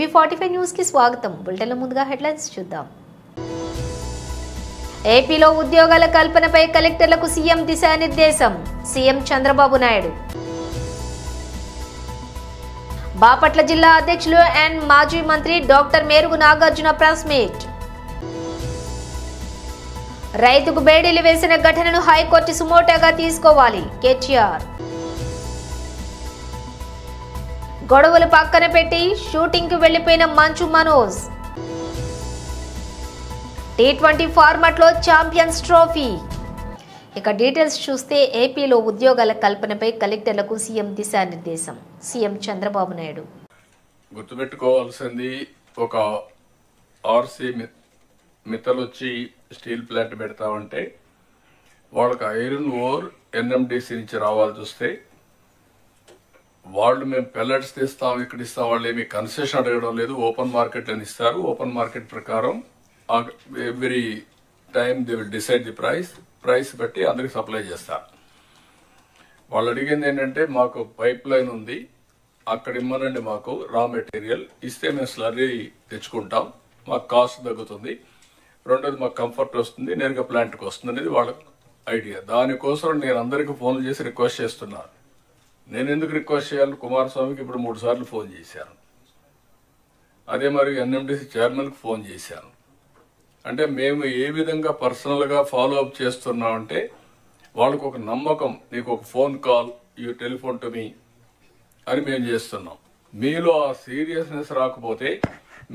టీవీ45 news కి స్వాగతం. బులెటిన్ల ముందుగా హెడ్లైన్స్ చూద్దాం. ఏపీలో ఉద్యోగాల కల్పనపై కలెక్టర్లకు సీఎం దిశానిర్దేశం. సీఎం చంద్రబాబు నాయుడు. బాపట్ల జిల్లా అధ్యక్షులు అండ్ మాజీ మంత్రి doctor Merugu Nagarjuna press meet. రైతుకు బేడీలు వేసిన ఘటనను హైకోర్టు సుమోటోగా తీసుకోవాలి కేటీఆర్. గొడవలు పక్కన పెట్టి షూటింగ్ కు వెళ్లిపోయిన మంచు మనోజ్. T20 ఫార్మాట్ లో ఛాంపియన్స్ ట్రోఫీ. ఇక డీటెయిల్స్ చూస్తే ఏపీలో ఉద్యోగాల కల్పనపై కలెక్టర్లకు సీఎం దిశానిర్దేశం. సీఎం చంద్రబాబు నాయుడు. గుర్తుపెట్టుకోవాల్సింది, ఒక ఆర్సీ మిత్తలు వచ్చి స్టీల్ ప్లాంట్ పెడతామంటే వాళ్ళకి ఐరన్ ఓర్ ఎన్ఎండిసి నుంచి రావాల్సి వస్తే వాళ్ళు మేము పెల్లెట్స్ తీస్తాం, ఇక్కడ ఇస్తాం, వాళ్ళు ఏమి కన్సెషన్ అడగడం లేదు. ఓపెన్ మార్కెట్ అని ఇస్తారు. ఓపెన్ మార్కెట్ ప్రకారం every time they will decide the price బట్టి అందరికి సప్లై చేస్తారు. వాళ్ళు అడిగింది ఏంటంటే, మాకు పైప్ లైన్ ఉంది, అక్కడ ఇమ్మనండి, మాకు రా మెటీరియల్ ఇస్తే మేము స్లర్రీ తెచ్చుకుంటాం, మాకు కాస్ట్ తగ్గుతుంది, రెండోది మాకు కంఫర్ట్ వస్తుంది, నేరుగా ప్లాంట్కి వస్తుంది అనేది వాళ్ళ ఐడియా. దానికోసం నేను అందరికీ ఫోన్లు చేసి రిక్వెస్ట్ చేస్తున్నాను. నేను ఎందుకు రిక్వెస్ట్ చేయాలి? కుమారస్వామికి ఇప్పుడు 3 సార్లు ఫోన్ చేశాను. అదే మరి ఎన్ఎండిసి చైర్మన్కి ఫోన్ చేశాను. అంటే మేము ఏ విధంగా పర్సనల్గా ఫాలో అప్ చేస్తున్నామంటే, వాళ్ళకు ఒక నమ్మకం, నీకు ఒక phone call, you telephone to me అని మేము చేస్తున్నాం. మీలో ఆ సీరియస్నెస్ రాకపోతే,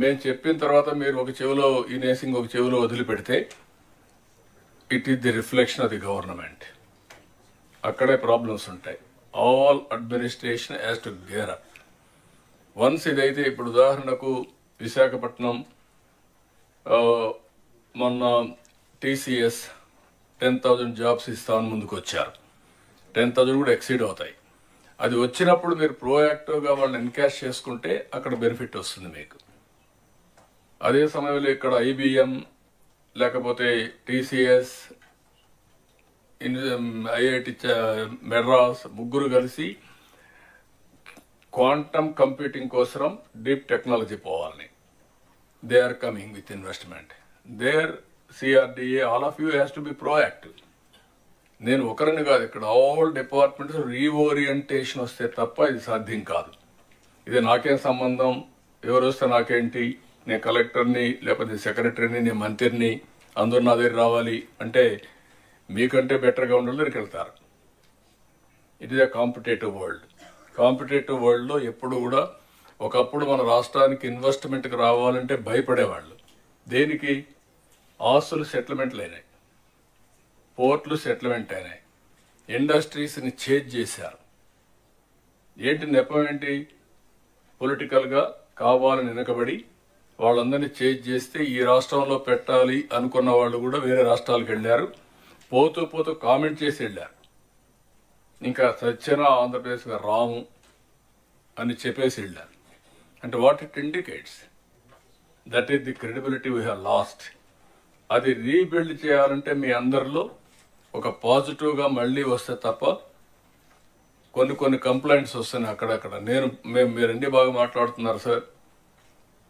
మేము చెప్పిన తర్వాత మీరు ఒక చెవిలో ఇనేసి ఇంకొక చెవిలో వదిలిపెడితే, it is the reflection of the government. అక్కడే ప్రాబ్లమ్స్ ఉంటాయి. All administration has to gear up. Once ఇదైతే, ఇప్పుడు ఉదాహరణకు విశాఖపట్నం మొన్న టీసీఎస్ 10,000 జాబ్స్ ఇస్తామని ముందుకు వచ్చారు. 10,000 కూడా ఎక్సీడ్ అవుతాయి. అది వచ్చినప్పుడు మీరు ప్రోయాక్టివ్గా వాళ్ళని ఎన్కాష్ చేసుకుంటే అక్కడ బెనిఫిట్ వస్తుంది మీకు. అదే సమయంలో ఇక్కడ ఐబిఎం లేకపోతే టీసీఎస్, ఐఐటి మెడ్రాస్ ముగ్గురు కలిసి క్వాంటమ్ కంప్యూటింగ్ కోసం డీప్ టెక్నాలజీ పోవాలని they are coming with investment. There CRDA, all of you has to be proactive. నేను ఒకరిని కాదు, ఇక్కడ ఆల్ డిపార్ట్మెంట్స్ రీఓరియంటేషన్ వస్తే తప్ప ఇది సాధ్యం కాదు. ఇది నాకేం సంబంధం, ఎవరు వస్తే నాకేంటి, నేను కలెక్టర్ని లేకపోతే సెక్రటరీని, నేను మంత్రిని, అందరూ నా దగ్గర రావాలి అంటే మీకంటే బెటర్గా ఉండాలని వెళ్తారు. It is a competitive world. Competitive వరల్డ్లో ఎప్పుడు కూడా, ఒకప్పుడు మన రాష్ట్రానికి ఇన్వెస్ట్మెంట్కి రావాలంటే భయపడేవాళ్ళు. దేనికి? ఆస్తులు సెటిల్మెంట్లు అయినాయి, పోర్ట్లు సెటిల్మెంట్ అయినాయి, ఇండస్ట్రీస్ని చేంజ్ చేశారు. ఏంటి నెపం ఏంటి? పొలిటికల్గా కావాలని వెనకబడి వాళ్ళందరినీ చేంజ్ చేస్తే ఈ రాష్ట్రంలో పెట్టాలి అనుకున్న వాళ్ళు కూడా వేరే రాష్ట్రాలకు వెళ్ళారు. పోతూ పోతూ కామెంట్ చేసి వెళ్ళారు. ఇంకా సత్యన ఆంధ్రప్రదేశ్గా రాము అని చెప్పేసి వెళ్ళారు. అంటే what it indicates, that is the credibility we have lost. అది రీబిల్డ్ చేయాలంటే మీ అందరిలో ఒక పాజిటివ్గా మళ్ళీ వస్తే తప్ప, కొన్ని కంప్లైంట్స్ వస్తున్నాయి అక్కడక్కడ. మీరు అన్ని బాగా మాట్లాడుతున్నారు సార్,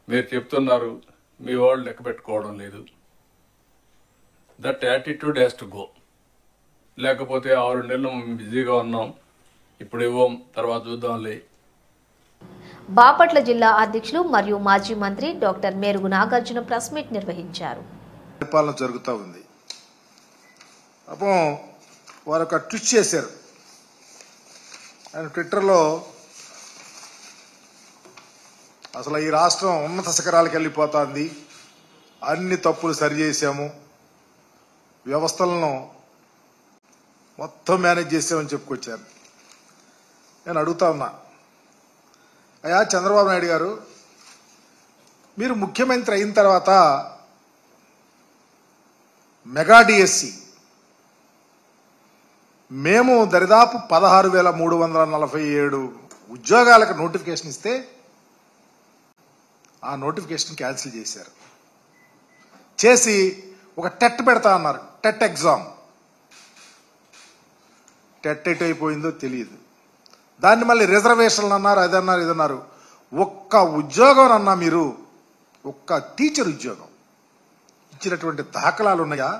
మీరు చెప్తున్నారు, మీ వాళ్ళు లెక్క పెట్టుకోవడం లేదు. That attitude has to go. లేకపోతే 6 నెలలు బిజీగా ఉన్నాం, ఇప్పుడు ఇవ్వం, తర్వాత చూద్దాంలే. బాపట్ల జిల్లా అధ్యక్షులు మరియు మాజీ మంత్రి doctor Merugu Nagarjuna press meet నిర్వహించారు. పరిపాలన జరుగుతూ ఉంది. అప్పుడు వారు ఒక ట్వీట్ చేశారు. ఆయన ట్విట్టర్లో, అసలు ఈ రాష్ట్రం ఉన్నత శిఖరాలకు వెళ్ళిపోతుంది, అన్ని తప్పులు సరిచేసాము, వ్యవస్థలను మొత్తం మేనేజ్ చేసామని చెప్పుకొచ్చారు. నేను అడుగుతా ఉన్నా, అయ్యా చంద్రబాబు నాయుడు గారు, మీరు ముఖ్యమంత్రి అయిన తర్వాత మెగా డిఎస్సి మేము దరిదాపు 16,347 ఉద్యోగాలకు నోటిఫికేషన్ ఇస్తే ఆ నోటిఫికేషన్ క్యాన్సిల్ చేశారు. చేసి ఒక టెట్ పెడతా అన్నారు, టెట్ ఎగ్జామ్. టెట్ ఎట్ అయిపోయిందో తెలియదు. దాన్ని మళ్ళీ రిజర్వేషన్లు అన్నారు, అదన్నారు, ఇదన్నారు. ఒక్క ఉద్యోగం అన్నా మీరు ఒక్క టీచర్ ఉద్యోగం ఇచ్చినటువంటి దాఖలాలు ఉన్నాయా?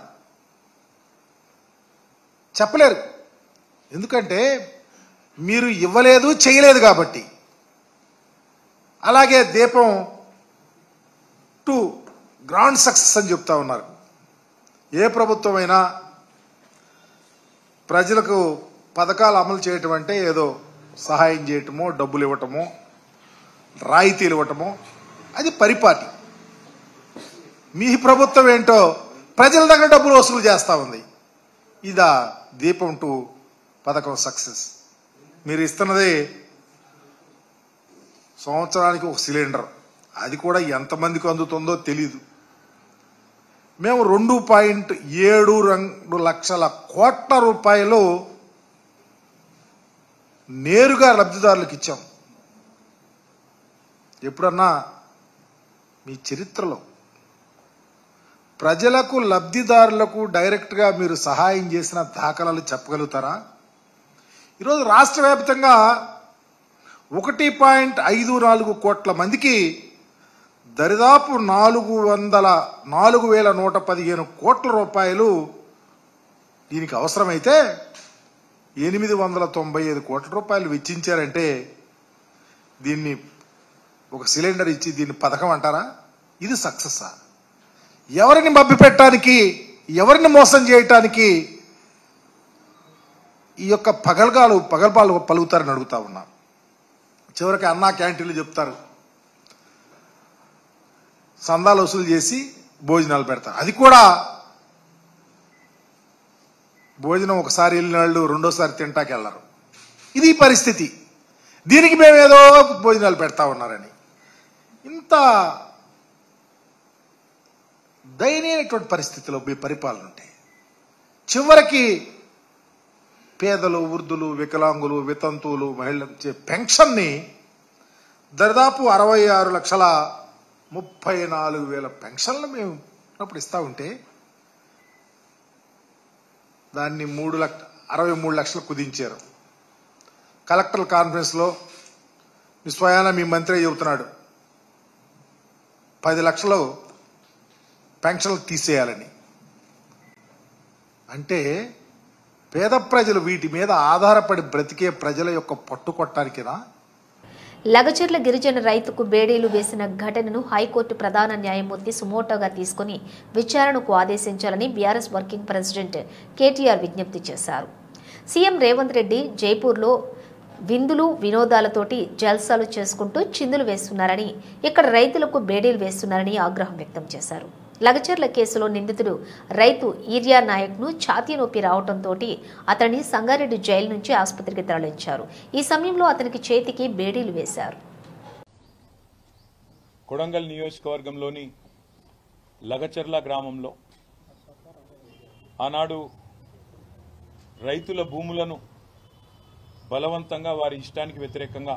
చెప్పలేరు. ఎందుకంటే మీరు ఇవ్వలేదు, చేయలేదు కాబట్టి. అలాగే దీపం 2 గ్రాండ్ సక్సెస్ అని చెప్తా ఉన్నారు. ఏ ప్రభుత్వమైనా ప్రజలకు పథకాలు అమలు చేయటం అంటే ఏదో సహాయం చేయటమో, డబ్బులు ఇవ్వటమో, రాయితీలు ఇవ్వటమో, అది పరిపాటి. మీ ప్రభుత్వం ఏంటో ప్రజల దగ్గర డబ్బులు వసూలు చేస్తూ ఉంది. ఇదా దీపం 2 పథకం సక్సెస్? మీరు ఇస్తున్నది సంవత్సరానికి 1 సిలిండర్, అది కూడా ఎంతమందికి అందుతుందో తెలీదు. మేము 2.72 లక్షల కోట్ల రూపాయలు నేరుగా లబ్ధిదారులకు ఇచ్చాం. ఎప్పుడన్నా మీ చరిత్రలో ప్రజలకు, లబ్ధిదారులకు డైరెక్ట్గా మీరు సహాయం చేసిన దాఖలాలు చెప్పగలుగుతారా? ఈరోజు రాష్ట్ర వ్యాప్తంగా 1.54 కోట్ల మందికి దరిదాపు 4,115 కోట్ల రూపాయలు దీనికి అవసరమైతే 895 కోట్ల రూపాయలు వెచ్చించారంటే దీన్ని ఒక సిలిండర్ ఇచ్చి దీన్ని పథకం అంటారా? ఇది సక్సెస్సా? ఎవరిని మభ్యపెట్టడానికి, ఎవరిని మోసం చేయటానికి ఈ యొక్క పగల్పాలు పలుకుతారని అడుగుతా ఉన్నా. చివరికి అన్నా క్యాంటీన్లు చెప్తారు, సందాలు వసూలు చేసి భోజనాలు పెడతారు. అది కూడా భోజనం ఒకసారి వెళ్ళిన వాళ్ళు రెండోసారి తింటాకి వెళ్ళరు. ఇది పరిస్థితి. దీనికి మేమేదో భోజనాలు పెడతా ఉన్నారని ఇంత దయనీయమైనటువంటి పరిస్థితిలో మీ పరిపాలన ఉంటే చివరికి పేదలు, వృద్ధులు, వికలాంగులు, వితంతువులు, మహిళలు పెన్షన్ని దాదాపు 66,34,000 పెన్షన్లు మేము అప్పుడు ఇస్తా ఉంటే దాన్ని 63 లక్షలు కుదించారు. కలెక్టర్ కాన్ఫరెన్స్లో స్వయాన మీ మంత్రి చెబుతున్నాడు 10 లక్షలు పెన్షన్లు తీసేయాలని. అంటే పేద ప్రజలు వీటి మీద ఆధారపడి బ్రతికే ప్రజల యొక్క పట్టుకొట్టడానికినా? లగచర్ల గిరిజన రైతుకు బేడీలు వేసిన ఘటనను హైకోర్టు ప్రధాన న్యాయమూర్తి సుమోటోగా తీసుకుని విచారణకు ఆదేశించాలని బీఆర్ఎస్ వర్కింగ్ ప్రెసిడెంట్ కేటీఆర్ విజ్ఞప్తి చేశారు. సీఎం రేవంత్ రెడ్డి జైపూర్లో విందులు వినోదాలతోటి జల్సాలు చేసుకుంటూ చిందులు వేస్తున్నారని, ఇక్కడ రైతులకు బేడీలు వేస్తున్నారని ఆగ్రహం వ్యక్తం చేశారు. లగచర్ల కేసులో నిందితుడు రైతు ఈర్యా నాయక్ను ఛాతీ నొప్పి రావడంతో అతన్ని సంగారెడ్డి జైలు నుంచి ఆసుపత్రికి తరలించారు. ఈ సమయంలో అతనికి చేతికి బేడీలు వేశారు. కొడంగల్ నియోజకవర్గంలోని లగచర్ల గ్రామంలో ఆనాడు రైతుల భూములను బలవంతంగా వారి ఇష్టానికి వ్యతిరేకంగా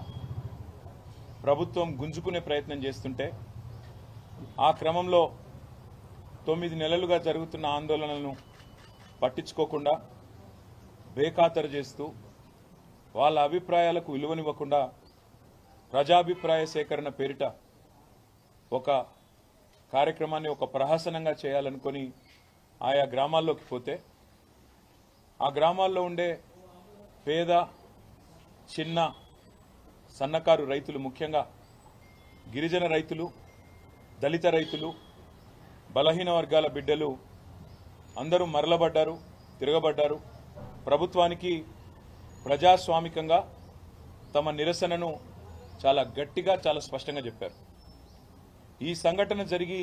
ప్రభుత్వం గుంజుకునే ప్రయత్నం చేస్తుంటే ఆ క్రమంలో 9 నెలలుగా జరుగుతున్న ఆందోళనలను పట్టించుకోకుండా బేఖాతరు చేస్తూ వాళ్ళ అభిప్రాయాలకు విలువనివ్వకుండా ప్రజాభిప్రాయ సేకరణ పేరిట ఒక కార్యక్రమాన్ని ఒక ప్రహసనంగా చేయాలనుకొని ఆయా గ్రామాల్లోకి పోతే ఆ గ్రామాల్లో ఉండే పేద, చిన్న, సన్నకారు రైతులు, ముఖ్యంగా గిరిజన రైతులు, దళిత రైతులు, బలహీన వర్గాల బిడ్డలు అందరూ మరలబడ్డారు, తిరగబడ్డారు. ప్రభుత్వానికి ప్రజాస్వామికంగా తమ నిరసనను చాలా గట్టిగా, చాలా స్పష్టంగా చెప్పారు. ఈ సంఘటన జరిగి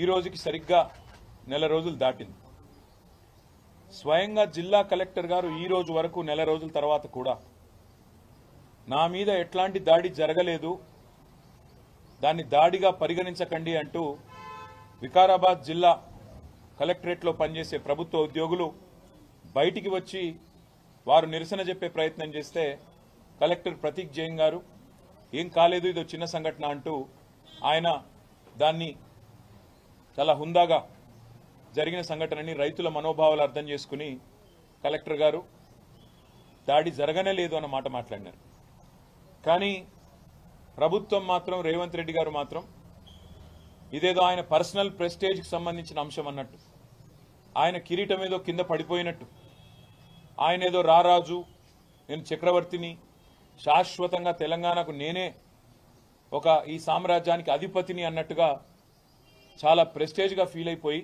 ఈ రోజుకి సరిగ్గా నెల రోజులు దాటింది. స్వయంగా జిల్లా కలెక్టర్ గారు ఈ రోజు వరకు నెల రోజుల తర్వాత కూడా నా మీద ఎట్లాంటి దాడి జరగలేదు, దాన్ని దాడిగా పరిగణించకండి అంటూ వికారాబాద్ జిల్లా కలెక్టరేట్లో పనిచేసే ప్రభుత్వ ఉద్యోగులు బయటికి వచ్చి వారు నిరసన చెప్పే ప్రయత్నం చేస్తే కలెక్టర్ ప్రతీక్ జైన్ గారు ఏం కాలేదు, ఇదో చిన్న సంఘటన అంటూ ఆయన దాన్ని చాలా హుందాగా జరిగిన సంఘటనని రైతుల మనోభావాలు అర్థం చేసుకుని కలెక్టర్ గారు దాడి జరగనే లేదు అన్న మాట మాట్లాడినారు. కానీ ప్రభుత్వం మాత్రం రేవంత్ రెడ్డి గారు మాత్రం ఇదేదో ఆయన పర్సనల్ ప్రెస్టేజ్కి సంబంధించిన అంశం అన్నట్టు, ఆయన కిరీటం ఏదో కింద పడిపోయినట్టు, ఆయన ఏదో రారాజు, నేను చక్రవర్తిని, శాశ్వతంగా తెలంగాణకు నేనే ఈ సామ్రాజ్యానికి అధిపతిని అన్నట్టుగా చాలా ప్రెస్టేజ్గా ఫీల్ అయిపోయి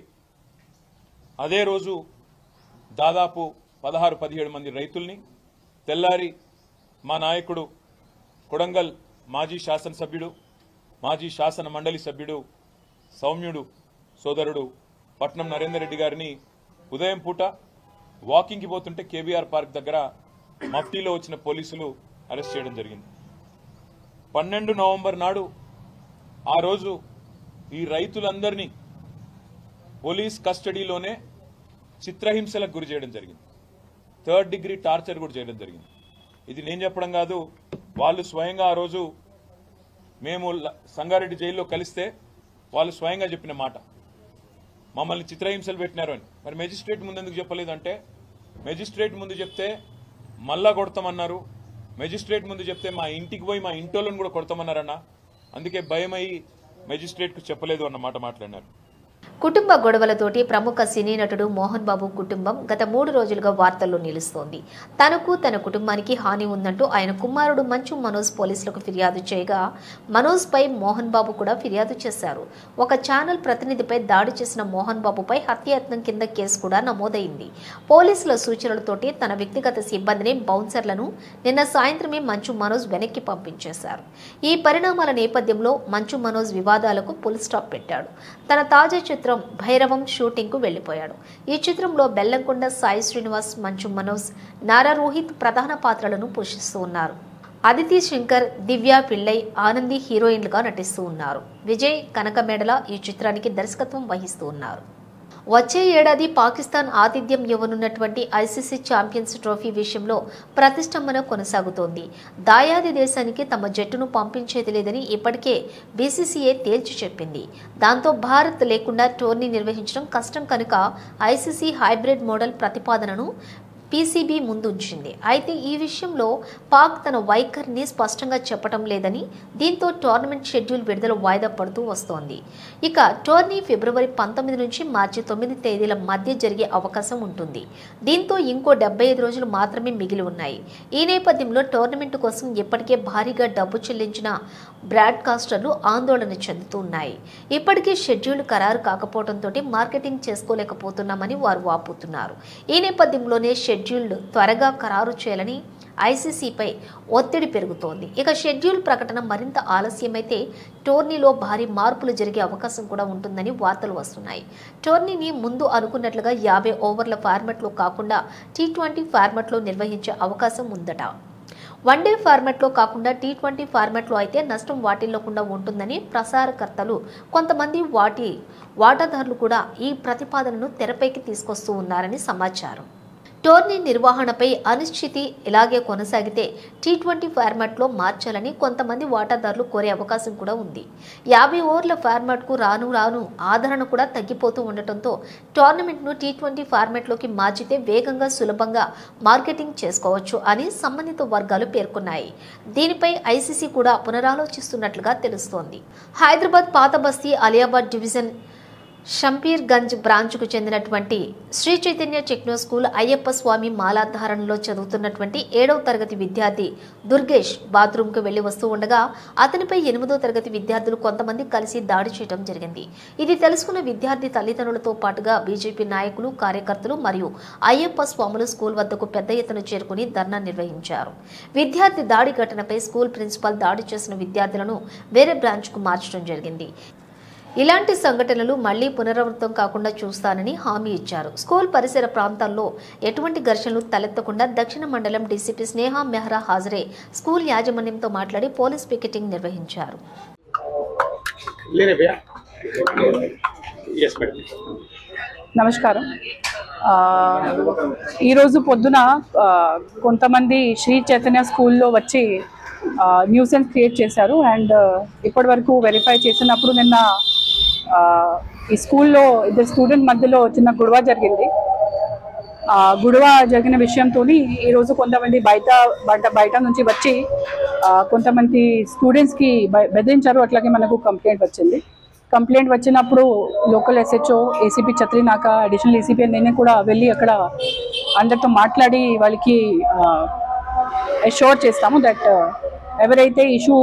అదే రోజు దాదాపు 16-17 మంది రైతుల్ని తెల్లారి మా నాయకుడు కొడంగల్ మాజీ శాసనసభ్యుడు, మాజీ శాసన మండలి సభ్యుడు, సౌమ్యుడు సోదరుడు పట్నం నరేందర్ రెడ్డి గారిని ఉదయం పూట వాకింగ్కి పోతుంటే కేబీఆర్ పార్క్ దగ్గర మఫ్టీలో వచ్చిన పోలీసులు అరెస్ట్ చేయడం జరిగింది. 12 నవంబర్ నాడు ఆ రోజు ఈ రైతులందరినీ పోలీస్ కస్టడీలోనే చిత్రహింసలకు గురి చేయడం జరిగింది. 3rd డిగ్రీ టార్చర్ కూడా చేయడం జరిగింది. ఇది నేను చెప్పడం కాదు, వాళ్ళు స్వయంగా ఆ రోజు మేము సంగారెడ్డి జైల్లో కలిస్తే వాళ్ళు స్వయంగా చెప్పిన మాట, మమ్మల్ని చిత్రహింసలు పెట్టినారు అని. మరి మెజిస్ట్రేట్ ముందు ఎందుకు చెప్పలేదంటే, మెజిస్ట్రేట్ ముందు చెప్తే మళ్ళా కొడతామన్నారు, మెజిస్ట్రేట్ ముందు చెప్తే మా ఇంటికి పోయి మా ఇంటోళ్ళని కూడా కొడతామన్నారన్న, అందుకే భయం అయ్యి మెజిస్ట్రేట్కు చెప్పలేదు అన్నమాట మాట్లాడినారు. కుటుంబ గొడవలతోటి ప్రముఖ సినీ నటుడు మోహన్ బాబు కుటుంబం గత 3 రోజులుగా వార్తల్లో నిలుస్తోంది. తనకు తన కుటుంబానికి హాని ఉందంటూ ఆయన కుమారుడు మంచు మనోజ్ పోలీసులకు ఫిర్యాదు చేయగా మనోజ్ పై మోహన్ బాబు కూడా ఫిర్యాదు చేశారు. ఒక ఛానల్ ప్రతినిధిపై దాడి చేసిన మోహన్ బాబుపై హత్యాయత్నం కింద కేసు కూడా నమోదైంది. పోలీసుల సూచనలతోటి తన వ్యక్తిగత సిబ్బందిని, బౌన్సర్లను నిన్న సాయంత్రమే మంచు మనోజ్ వెనక్కి పంపించేశారు. ఈ పరిణామాల నేపథ్యంలో మంచు మనోజ్ వివాదాలకు ఫుల్ స్టాప్ పెట్టాడు. తన తాజా చిత్రం భైరవం షూటింగ్ కు వెళ్లిపోయాడు. ఈ చిత్రంలో బెల్లంకొండ సాయి శ్రీనివాస్, మంచు మనోజ్, నారా రోహిత్ ప్రధాన పాత్రలను పోషిస్తూ ఉన్నారు. అదితి శంకర్, దివ్య పిళ్ళై, ఆనంది హీరోయిన్లుగా నటిస్తూ ఉన్నారు. విజయ్ కనకమేడల ఈ చిత్రానికి దర్శకత్వం వహిస్తూ ఉన్నారు. వచ్చే ఏడాది పాకిస్తాన్ ఆతిథ్యం ఇవ్వనున్నటువంటి ఐసీసీ ఛాంపియన్స్ ట్రోఫీ విషయంలో ప్రతిష్టంభన కొనసాగుతోంది. దాయాది దేశానికి తమ జట్టును పంపించేది లేదని ఇప్పటికే బీసీసీఐ తేల్చి చెప్పింది. దాంతో భారత్ లేకుండా టోర్నీ నిర్వహించడం కష్టం కనుక ఐసీసీ హైబ్రిడ్ మోడల్ ప్రతిపాదనను పీసీబీ ముందుంచింది. అయితే ఈ విషయంలో పాక్ తన వైఖరిని స్పష్టంగా చెప్పడం లేదని, దీంతో టోర్నమెంట్ షెడ్యూల్ విడుదల వాయిదా పడుతూ వస్తోంది. ఇక టోర్నీ ఫిబ్రవరి 19 నుంచి మార్చి 9 తేదీల మధ్య జరిగే అవకాశం ఉంటుంది. దీంతో ఇంకో 75 రోజులు మాత్రమే మిగిలి ఉన్నాయి. ఈ నేపథ్యంలో టోర్నమెంట్ కోసం ఇప్పటికే భారీగా డబ్బు చెల్లించిన బ్రాడ్కాస్టర్లు ఆందోళన చెందుతున్నాయి. ఇప్పటికీ షెడ్యూల్ ఖరారు కాకపోవడంతో మార్కెటింగ్ చేసుకోలేకపోతున్నామని వారు వాపోతున్నారు. ఈ నేపథ్యంలోనే షెడ్యూల్ త్వరగా ఖరారు చేయాలని ఐసీసీపై ఒత్తిడి పెరుగుతోంది. ఇక షెడ్యూల్ ప్రకటన మరింత ఆలస్యమైతే టోర్నీలో భారీ మార్పులు జరిగే అవకాశం కూడా ఉంటుందని వార్తలు వస్తున్నాయి. టోర్నీని ముందు అనుకున్నట్లుగా 50 ఓవర్ల ఫార్మాట్లో కాకుండా T20 ఫార్మాట్లో నిర్వహించే అవకాశం ఉందట. వన్డే ఫార్మాట్లో కాకుండా T20 ఫార్మాట్లో అయితే నష్టం వాటిల్లకుండా ఉంటుందని ప్రసారకర్తలు, కొంతమంది వాటాదారులు కూడా ఈ ప్రతిపాదనను తెరపైకి తీసుకొస్తూ ఉన్నారని సమాచారం. టోర్నీ నిర్వహణపై అనిశ్చితి ఇలాగే కొనసాగితే T20 ఫార్మాట్లో మార్చాలని కొంతమంది వాటాదారులు కోరే అవకాశం కూడా ఉంది. 50 ఓవర్ల ఫార్మాట్కు రాను ఆదరణ కూడా తగ్గిపోతూ ఉండటంతో టోర్నమెంట్ను T20 ఫార్మాట్లోకి మార్చితే వేగంగా, సులభంగా మార్కెటింగ్ చేసుకోవచ్చు అని సంబంధిత వర్గాలు పేర్కొన్నాయి. దీనిపై ఐసీసీ కూడా పునరాలోచిస్తున్నట్లుగా తెలుస్తోంది. హైదరాబాద్ పాత బస్తీ అలియాబాద్ డివిజన్ షంపీర్ గంజ్ బ్రాంచ్కు చెందినటువంటి శ్రీ చైతన్య టెక్నో స్కూల్ అయ్యప్ప స్వామి మాలాధారణలో చదువుతున్నటువంటి 7వ తరగతి విద్యార్థి దుర్గేష్ బాత్రూంకు వెళ్లి వస్తూ ఉండగా అతనిపై 8వ తరగతి విద్యార్థులు కొంతమంది కలిసి దాడి చేయడం జరిగింది. ఇది తెలుసుకున్న విద్యార్థి తల్లిదండ్రులతో పాటుగా బీజేపీ నాయకులు, కార్యకర్తలు మరియు అయ్యప్ప స్వాములు స్కూల్ వద్దకు పెద్ద ఎత్తున చేరుకుని ధర్నా నిర్వహించారు. విద్యార్థి దాడి ఘటనపై స్కూల్ ప్రిన్సిపల్ దాడి చేసిన విద్యార్థులను వేరే బ్రాంచ్కు మార్చడం జరిగింది. ఇలాంటి సంఘటనలు మళ్లీ పునరావృతం కాకుండా చూస్తానని హామీ ఇచ్చారు. స్కూల్ పరిసర ప్రాంతాల్లో ఎటువంటి ఘర్షణలు తలెత్తకుండా దక్షిణ మండలం డీసీపీ స్నేహ మెహ్రా హాజరై స్కూల్ యాజమాన్యంతో మాట్లాడి పోలీస్ పికెటింగ్ నిర్వహించారు. నమస్కారం. ఈరోజు పొద్దున కొంతమంది శ్రీ చైతన్య స్కూల్లో వచ్చి న్యూసెన్స్ క్రియేట్ చేశారు. అండ్ ఇప్పటి వరకు వెరిఫై చేసినప్పుడు నిన్న ఈ స్కూల్లో 2 స్టూడెంట్ మధ్యలో చిన్న గొడవ జరిగింది. గొడవ జరిగిన విషయంతో ఈరోజు కొంతమంది బయట నుంచి వచ్చి కొంతమంది స్టూడెంట్స్కి బెదిరించారు. అట్లాగే మనకు కంప్లైంట్ వచ్చింది. కంప్లైంట్ వచ్చినప్పుడు local SHO ACP Chatrinaka additional ACP నేనే కూడా వెళ్ళి అక్కడ అందరితో మాట్లాడి వాళ్ళకి అష్యూర్ చేస్తాము దట్ ఎవరైతే ఇష్యూ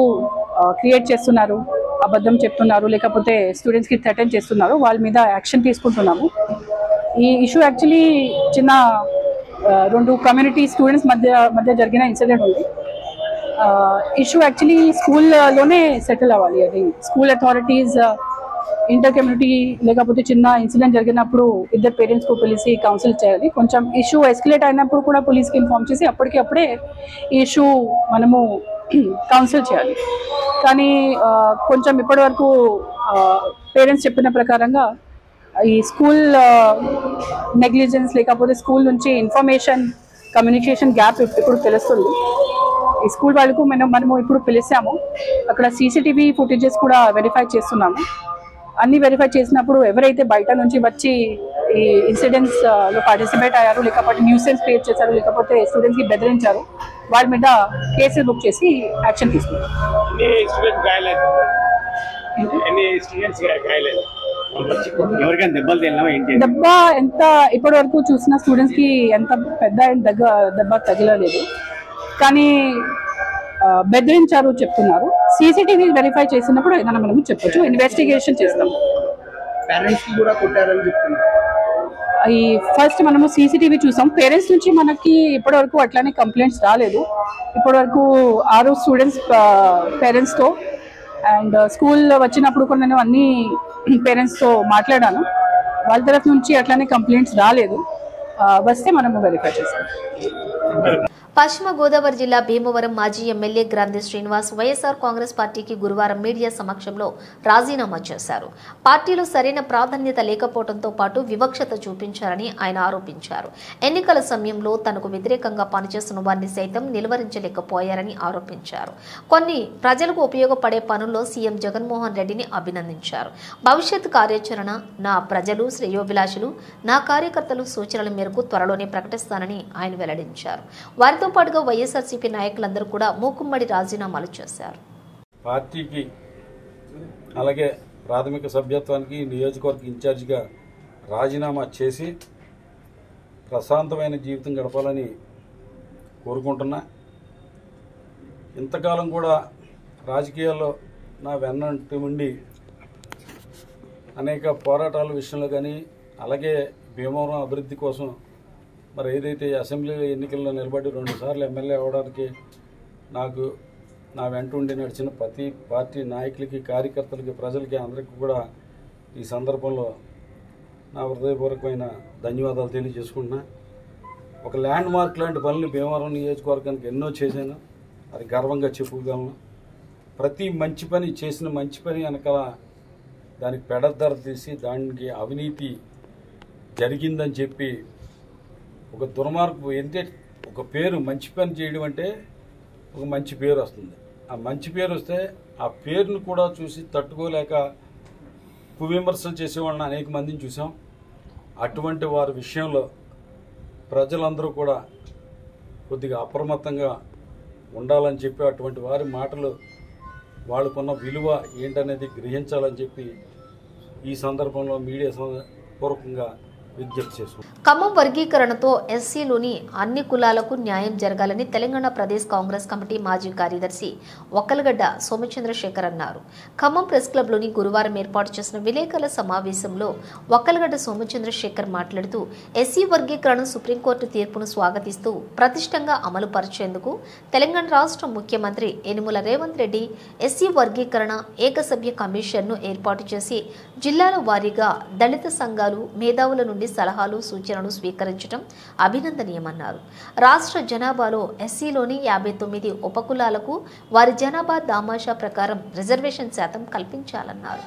క్రియేట్ చేస్తున్నారు, అబద్ధం చెప్తున్నారు, లేకపోతే స్టూడెంట్స్కి థ్రెటన్ చేస్తున్నారు, వాళ్ళ మీద యాక్షన్ తీసుకుంటున్నాము. ఈ ఇష్యూ యాక్చువల్లీ చిన్న 2 కమ్యూనిటీ స్టూడెంట్స్ మధ్య జరిగిన ఇన్సిడెంట్ ఉంది. ఇష్యూ యాక్చువల్లీ స్కూల్లోనే సెటిల్ అవ్వాలి. అది స్కూల్ అథారిటీస్ ఇంటర్ కమ్యూనిటీ లేకపోతే చిన్న ఇన్సిడెంట్ జరిగినప్పుడు ఇద్దరు పేరెంట్స్కు పిలిచి కౌన్సిల్ చేయాలి. కొంచెం ఇష్యూ ఎస్కలేట్ అయినప్పుడు కూడా పోలీస్కి ఇన్ఫార్మ్ చేసి అప్పటికప్పుడే ఈ ఇష్యూ మనము కౌన్సిల్ చేయాలి. కానీ కొంచెం ఇప్పటివరకు పేరెంట్స్ చెప్పిన ప్రకారంగా ఈ స్కూల్ నెగ్లిజెన్స్ లేకపోతే స్కూల్ నుంచి ఇన్ఫర్మేషన్ కమ్యూనికేషన్ గ్యాప్ ఇప్పుడు తెలుస్తుంది. ఈ స్కూల్ వాళ్ళకు మనము ఇప్పుడు పిలిచాము. అక్కడ CCTV ఫుటేజెస్ కూడా వెరిఫై చేస్తున్నాము. అన్ని వెరిఫై చేసినప్పుడు ఎవరైతే బయట నుంచి వచ్చి ఈ ఇన్సిడెంట్స్లో పార్టిసిపేట్ అయ్యారు, లేకపోతే న్యూసెన్స్ క్రియేట్ చేశారు, లేకపోతే స్టూడెంట్స్కి బెదిరించారు, వాళ్ళ మీద కేసులు బుక్ చేసి యాక్షన్ తీసుకున్నారు. దెబ్బ ఎంత ఇప్పటి వరకు చూసిన స్టూడెంట్స్కి ఎంత పెద్ద దెబ్బ తగలలేదు, కానీ బెదిరించారు చెప్తున్నారు. CCTV వెరిఫై చేసినప్పుడు ఏదైనా మనం చెప్పొచ్చు, ఇన్వెస్టిగేషన్ చేస్తాం. పేరెంట్స్కి కూడా కొట్టారని చెప్తున్నారు. ఈ ఫస్ట్ మనము CCTV చూసాం. పేరెంట్స్ నుంచి మనకి ఇప్పటివరకు అట్లానే కంప్లైంట్స్ రాలేదు. ఇప్పటివరకు 6 స్టూడెంట్స్ పేరెంట్స్తో అండ్ స్కూల్ వచ్చినప్పుడు కూడా నేను అన్ని పేరెంట్స్తో మాట్లాడాను. వాళ్ళ తరఫు నుంచి అట్లానే కంప్లైంట్స్ రాలేదు. వస్తే మనము వెరిఫై చేస్తాం. పశ్చిమ గోదావరి జిల్లా భీమవరం మాజీ ఎమ్మెల్యే గ్రంథి శ్రీనివాస్ వైఎస్ఆర్ కాంగ్రెస్ పార్టీకి గురువారం మీడియా సమక్షంలో రాజీనామా చేశారు. పార్టీలో సరైన ప్రాధాన్యత లేకపోవడంతో పాటు వివక్షత చూపించారని ఆయన ఆరోపించారు. ఎన్నికల సమయంలో తనకు వ్యతిరేకంగా పనిచేస్తున్న వారిని సైతం నిలువరించలేకపోయారని ఆరోపించారు. కొన్ని ప్రజలకు ఉపయోగపడే పనుల్లో సీఎం జగన్మోహన్ రెడ్డిని అభినందించారు. భవిష్యత్ కార్యాచరణ నా ప్రజలు శ్రేయోభిలాషులు నా కార్యకర్తలు సూచనల మేరకు త్వరలోనే ప్రకటిస్తానని ఆయన వెల్లడించారు. వారితో పాటుగా వైఎస్ఆర్సీపీ నాయకులందరూ కూడా మూకుమ్మడి రాజీనామాలు చేశారు. పార్టీకి అలాగే ప్రాథమిక సభ్యత్వానికి నియోజకవర్గ ఇన్ఛార్జిగా రాజీనామా చేసి ప్రశాంతమైన జీవితం గడపాలని కోరుకుంటున్నా. ఇంతకాలం కూడా రాజకీయాల్లో నా వెన్నంటి ఉండి అనేక పోరాటాల విషయంలో కానీ అలాగే భీమవరం అభివృద్ధి కోసం మరి ఏదైతే అసెంబ్లీ ఎన్నికల్లో నిలబడి 2 సార్లు ఎమ్మెల్యే అవ్వడానికి నాకు నా వెంట ఉండి నడిచిన ప్రతి పార్టీ నాయకులకి కార్యకర్తలకి ప్రజలకి అందరికీ కూడా ఈ సందర్భంలో నా హృదయపూర్వకమైన ధన్యవాదాలు తెలియజేసుకుంటున్నా. ఒక ల్యాండ్ మార్క్ లాంటి పనులు భీమవరం నియోజకవర్గానికి ఎన్నో చేశాను, అది గర్వంగా చెప్పుకోగలను. ప్రతి మంచి పని చేసిన మంచి పని వెనకాల దానికి పెడద్దర తీసి దానికి అవినీతి జరిగిందని చెప్పి ఒక దుర్మార్గం ఏంటంటే ఒక పేరు మంచి పని చేయడం అంటే ఒక మంచి పేరు వస్తుంది. ఆ మంచి పేరు వస్తే ఆ పేరును కూడా చూసి తట్టుకోలేక విమర్శలు చేసేవాళ్ళని అనేక మందిని చూసాం. అటువంటి వారి విషయంలో ప్రజలందరూ కూడా కొద్దిగా అప్రమత్తంగా ఉండాలని చెప్పి అటువంటి వారి మాటలు వాళ్ళకున్న విలువ ఏంటనేది గ్రహించాలని చెప్పి ఈ సందర్భంలో మీడియా పూర్వకంగా విజ్ఞప్తి చేసుకుంటాం. ఖమ్మం వర్గీకరణతో ఎస్సీలోని అన్ని కులాలకు న్యాయం జరగాలని తెలంగాణ ప్రదేశ్ కాంగ్రెస్ కమిటీ మాజీ కార్యదర్శి ఒక్కలగడ్డ సోమచంద్రశేఖర్ అన్నారు. ఖమ్మం ప్రెస్ క్లబ్లోని గురువారం ఏర్పాటు చేసిన విలేకరుల సమావేశంలో ఒక్కలగడ్డ సోమచంద్రశేఖర్ మాట్లాడుతూ ఎస్సీ వర్గీకరణ సుప్రీంకోర్టు తీర్పును స్వాగతిస్తూ ప్రతిష్టంగా అమలు పరిచేందుకు తెలంగాణ రాష్ట్ర ముఖ్యమంత్రి యనుమల రేవంత్ రెడ్డి ఎస్సీ వర్గీకరణ ఏకసభ్య కమిషన్ను ఏర్పాటు చేసి జిల్లాల వారీగా దళిత సంఘాలు మేధావుల నుండి సలహాలు సూచనలు స్వీకరించడం అభినందనీయమన్నారు. రాష్ట్ర జనాభాలో ఎస్సీలోని 59 ఉపకులాలకు వారి జనాభా దామాషా ప్రకారం రిజర్వేషన్ శాతం కల్పించాలన్నారు.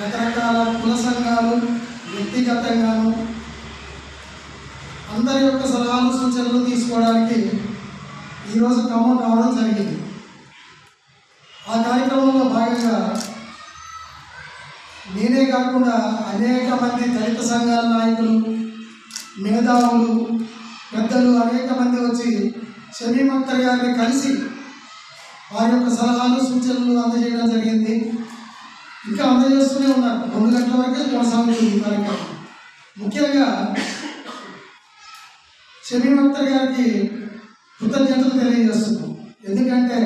రకరకాల కుల సంఘాలు వ్యక్తిగతంగాను అందరి యొక్క సలహాలు సూచనలు తీసుకోవడానికి ఈరోజు ఖమ్మం రావడం జరిగింది. ఆ కార్యక్రమంలో భాగంగా నేనే కాకుండా అనేక మంది దళిత సంఘాల నాయకులు, మేధావులు, పెద్దలు అనేక మంది వచ్చి షమీమ్ అఖ్తర్ గారిని కలిసి వారి యొక్క సలహాలు, సూచనలు అందజేయడం జరిగింది. ఇంకా అందజేస్తూనే ఉన్నారు. 2 గంటల వరకే కొనసాగుతుంది ఈ కార్యక్రమం. ముఖ్యంగా షమీమ్ అఖ్తర్ గారికి కృతజ్ఞతలు తెలియజేస్తున్నాం. ఎందుకంటే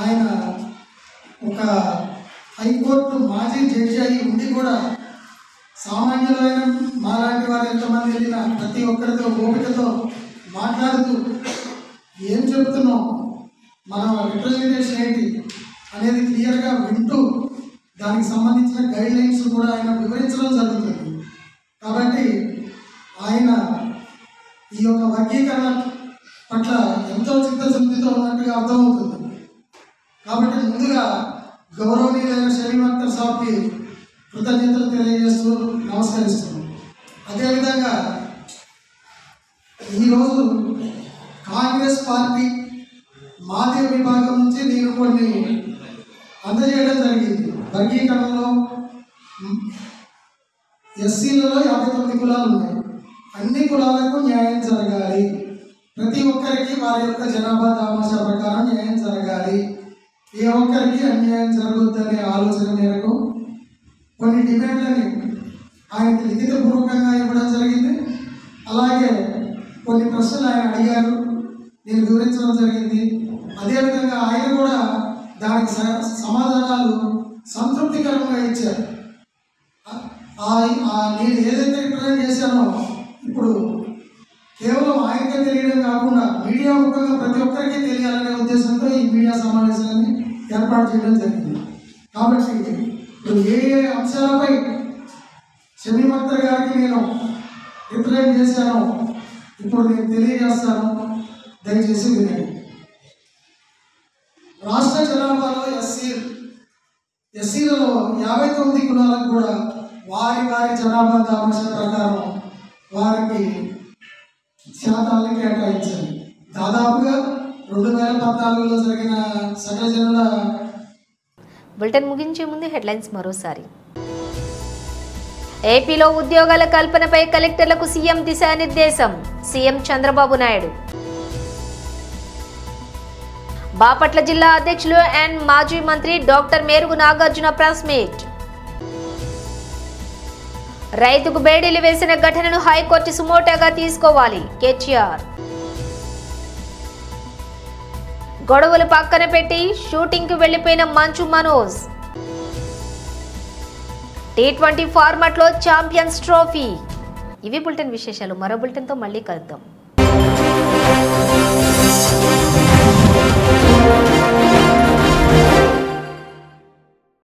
ఆయన ఒక హైకోర్టు మాజీ జడ్జి అయి ఉండి కూడా సామాన్యులైన మాలాంటి వారు ఎంతమంది వెళ్ళినా ప్రతి ఒక్కరితో ఓపికతో మాట్లాడుతూ ఏం చెప్తున్నాం, మన రిప్రజెంటేషన్ ఏంటి అనేది క్లియర్గా వింటూ దానికి సంబంధించిన గైడ్ లైన్స్ కూడా ఆయన వివరించడం జరుగుతుంది. కాబట్టి ఆయన ఈ యొక్క వర్గీకరణ పట్ల ఎంతో చిత్తశుద్ధితో ఉన్నట్టుగా అర్థమవుతుంది. కాబట్టి ముందుగా గౌరవనీయులైన షమీమ్ అఖ్తర్ సాబ్కి కృతజ్ఞతలు తెలియజేస్తూ నమస్కరిస్తున్నాం. అదేవిధంగా ఈరోజు కాంగ్రెస్ పార్టీ మాధ్య విభాగం నుంచి నేను కొన్ని అందజేయడం జరిగింది. వర్గీకరణలో ఎస్సీలలో 59 కులాలు ఉన్నాయి. అన్ని కులాలకు న్యాయం జరగాలి, ప్రతి ఒక్కరికి వారి యొక్క జనాభా దామాషా ప్రకారం న్యాయం జరగాలి, ఏ ఒక్కరికి అన్యాయం జరగొద్దనే ఆలోచన మేరకు కొన్ని డిమాండ్లని ఆయనకి లిఖితపూర్వకంగా ఇవ్వడం జరిగింది. అలాగే కొన్ని ప్రశ్నలు ఆయన అడిగారు, నేను వివరించడం జరిగింది. అదేవిధంగా ఆయన కూడా దానికి సమాధానాలు సంతృప్తికరంగా ఇచ్చారు. నేను ఏదైతే రిప్రజెంట్ చేశానో ఇప్పుడు కేవలం ఆయనకే తెలియడం కాకుండా మీడియా ముఖంగా ప్రతి ఒక్కరికి తెలియాలనే ఉద్దేశంతో ఈ మీడియా సమావేశాన్ని ఏర్పాటు చేయడం జరిగింది. కాబట్టి ఇప్పుడు ఏ అంశాలపై షమీమ్ అఖ్తర్ గారికి నేను రిప్రజెంట్ చేశానో ఇప్పుడు నేను తెలియజేస్తాను, దయచేసి వినండి. రాష్ట్ర జనాభాలో ఎస్సీలలో 59 కులాలకు కూడా వారి జనాభా దామాషా ప్రకారం వారికి శాతాలను కేటాయించారు. దాదాపుగా 2014లో జరిగిన సకల జనుల బులెటిన్ ముగించే ముందు హెడ్లైన్స్ మరోసారి. ఏపీలో ఉద్యోగాల కల్పనపై కలెక్టర్లకు సీఎం దిశానిర్దేశం, సీఎం చంద్రబాబు నాయుడు. బాపట్ల జిల్లా అధ్యక్షులు అండ్ మాజీ మంత్రి doctor Merugu Nagarjuna press meet. రైతుకు బేడీలు వేసిన ఘటనను హైకోర్టు సుమోటోగా తీసుకోవాలి, కేటీఆర్. గొడవలు పక్కన పెట్టి షూటింగ్ కు వెళ్లిపోయిన మంచు మనోజ్. T20 ఫార్మాట్ లో ఛాంపియన్స్ ట్రోఫీ. ఇవి బులెటిన్ విశేషాలు. మరో బులెటిన్ తో మళ్ళీ కలుద్దాం.